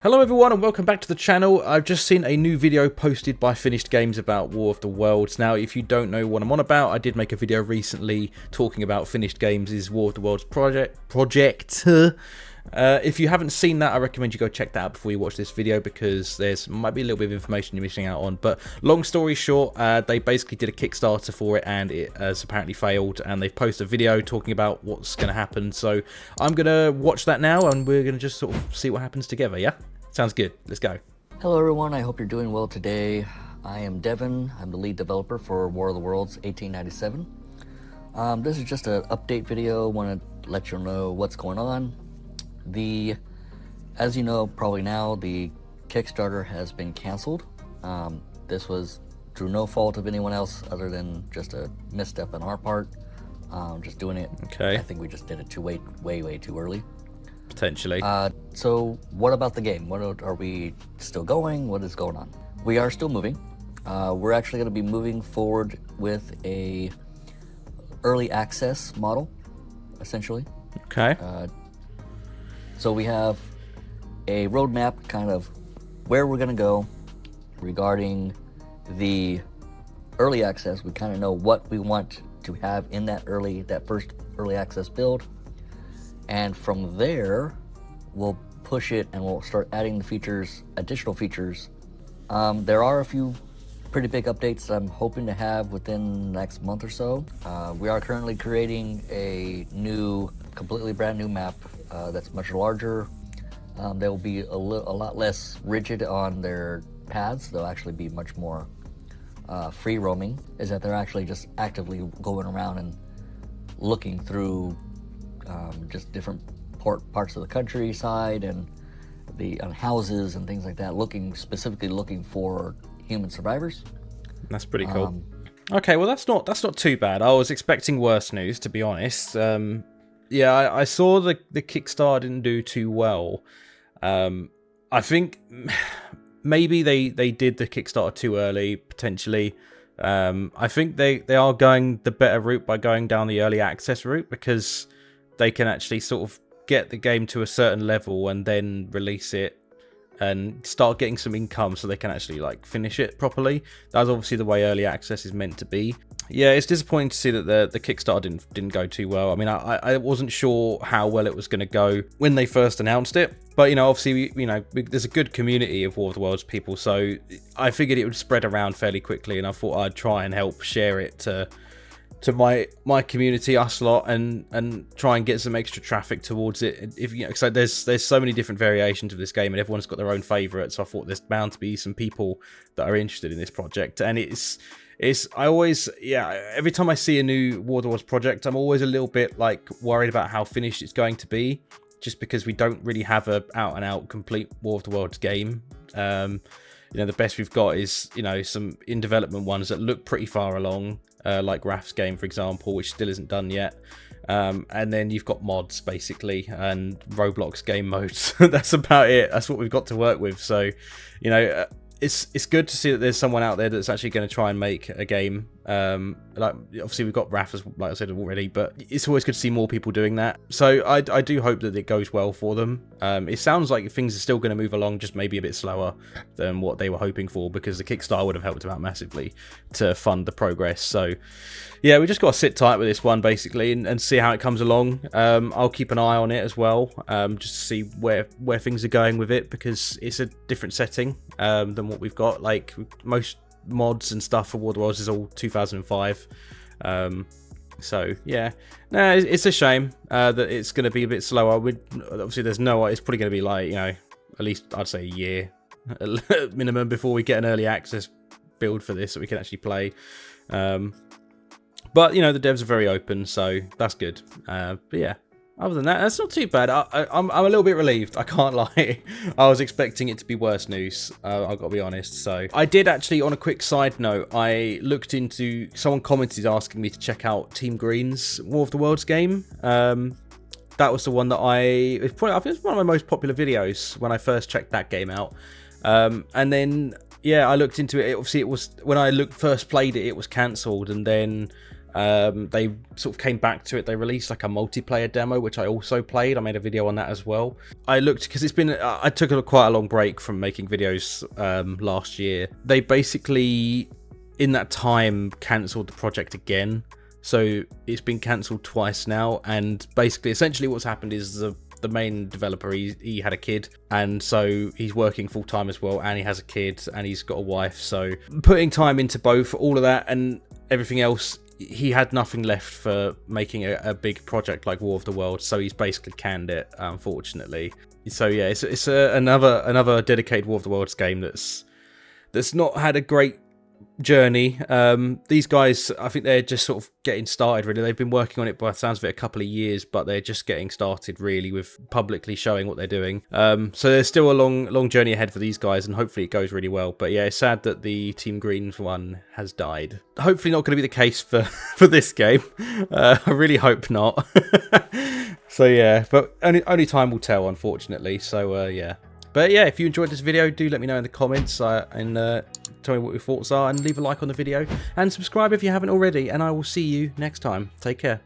Hello everyone and welcome back to the channel. I've just seen a new video posted by Finished Games about War of the Worlds. Now if you don't know what I'm on about, I did make a video recently talking about Finished Games' War of the Worlds project. If you haven't seen that, I recommend you go check that out before you watch this video because there's might be a little bit of information you're missing out on. But long story short, they basically did a Kickstarter for it and it has apparently failed, and they've posted a video talking about what's going to happen. So I'm going to watch that now and we're going to just sort of see what happens together, yeah? Sounds good. Let's go. Hello everyone, I hope you're doing well today. I am Devin. I'm the lead developer for War of the Worlds 1897. This is just an update video. Want to let you know what's going on. As you know probably now, the Kickstarter has been canceled. This was through no fault of anyone else other than just a misstep on our part. Just doing it. Okay. I think we just did it way too early. Potentially. So what about the game? Are we still going? What is going on? We are still moving. We're actually going to be moving forward with a early access model, essentially. Okay. So we have a roadmap, kind of where we're going to go regarding the early access. We kind of know what we want to have in that first early access build. And from there, we'll push it and we'll start adding the features, additional features. There are a few pretty big updates that I'm hoping to have within the next month or so. We are currently creating a completely brand new map that's much larger. They will be a lot less rigid on their paths. They'll actually be much more free roaming, is that they're actually just actively going around and looking through just different parts of the countryside and on houses and things like that, specifically looking for human survivors. That's pretty cool. Okay, well that's not too bad. I was expecting worse news, to be honest. Yeah, I saw the Kickstarter didn't do too well. I think maybe they did the Kickstarter too early, potentially. I think they are going the better route by going down the early access route, because they can actually sort of get the game to a certain level and then release it and start getting some income so they can actually like finish it properly. That's obviously the way early access is meant to be. Yeah, it's disappointing to see that the Kickstarter didn't go too well. I mean, I wasn't sure how well it was going to go when they first announced it, but obviously there's a good community of War of the Worlds people, so I figured it would spread around fairly quickly, and I thought I'd try and help share it to my community, us lot, and try and get some extra traffic towards it. So there's so many different variations of this game, and everyone's got their own favourites. So I thought there's bound to be some people that are interested in this project, and every time I see a new War of the Worlds project, I'm always a little bit like worried about how finished it's going to be, just because we don't really have a out and out complete War of the Worlds game. The best we've got is some in development ones that look pretty far along. Like Raf's game, for example, which still isn't done yet. And then you've got mods, basically, and Roblox game modes. That's about it. That's what we've got to work with. So, it's good to see that there's someone out there that's actually going to try and make a game. Like obviously we've got Raf, like I said already, but it's always good to see more people doing that. So I do hope that it goes well for them. It sounds like things are still going to move along, just maybe a bit slower than what they were hoping for, because the Kickstarter would have helped them out massively to fund the progress. So yeah, we just got to sit tight with this one basically and see how it comes along. I'll keep an eye on it as well, just to see where things are going with it, because it's a different setting than what we've got. Like most mods and stuff for War of the Worlds is all 2005. So yeah, no, it's a shame that it's going to be a bit slower. Obviously there's it's probably going to be like at least I'd say a year minimum before we get an early access build for this that we can actually play. But the devs are very open, so that's good. But yeah, other than that, that's not too bad. I'm a little bit relieved, I can't lie. I was expecting it to be worse news, I've got to be honest. So I did actually, on a quick side note, I looked into, someone commented asking me to check out Team Green's War of the Worlds game. That was the one that I think it's one of my most popular videos when I first checked that game out. And then yeah, I looked into it. Obviously, it was when I first played it, it was cancelled, and then They sort of came back to it. They released like a multiplayer demo, which I also played. I made a video on that as well. I looked, because it's been, I took quite a long break from making videos last year. They basically, in that time, cancelled the project again. So it's been cancelled twice now, and basically, essentially what's happened is the main developer, he had a kid, and so he's working full-time as well, and he has a kid, and he's got a wife. So putting time into both, all of that and everything else, he had nothing left for making a big project like War of the Worlds, so he's basically canned it, unfortunately. So yeah, it's another dedicated War of the Worlds game that's not had a great journey. These guys, I think they're just sort of getting started, really. They've been working on it, by the sounds of it, a couple of years, but they're just getting started, really, with publicly showing what they're doing. So there's still a long journey ahead for these guys, and hopefully it goes really well. But yeah, it's sad that the Team Green one has died. Hopefully not going to be the case for this game. I really hope not. So yeah, but only time will tell, unfortunately. So yeah. But yeah, if you enjoyed this video, do let me know in the comments, and tell me what your thoughts are, and leave a like on the video, and subscribe if you haven't already, and I will see you next time. Take care.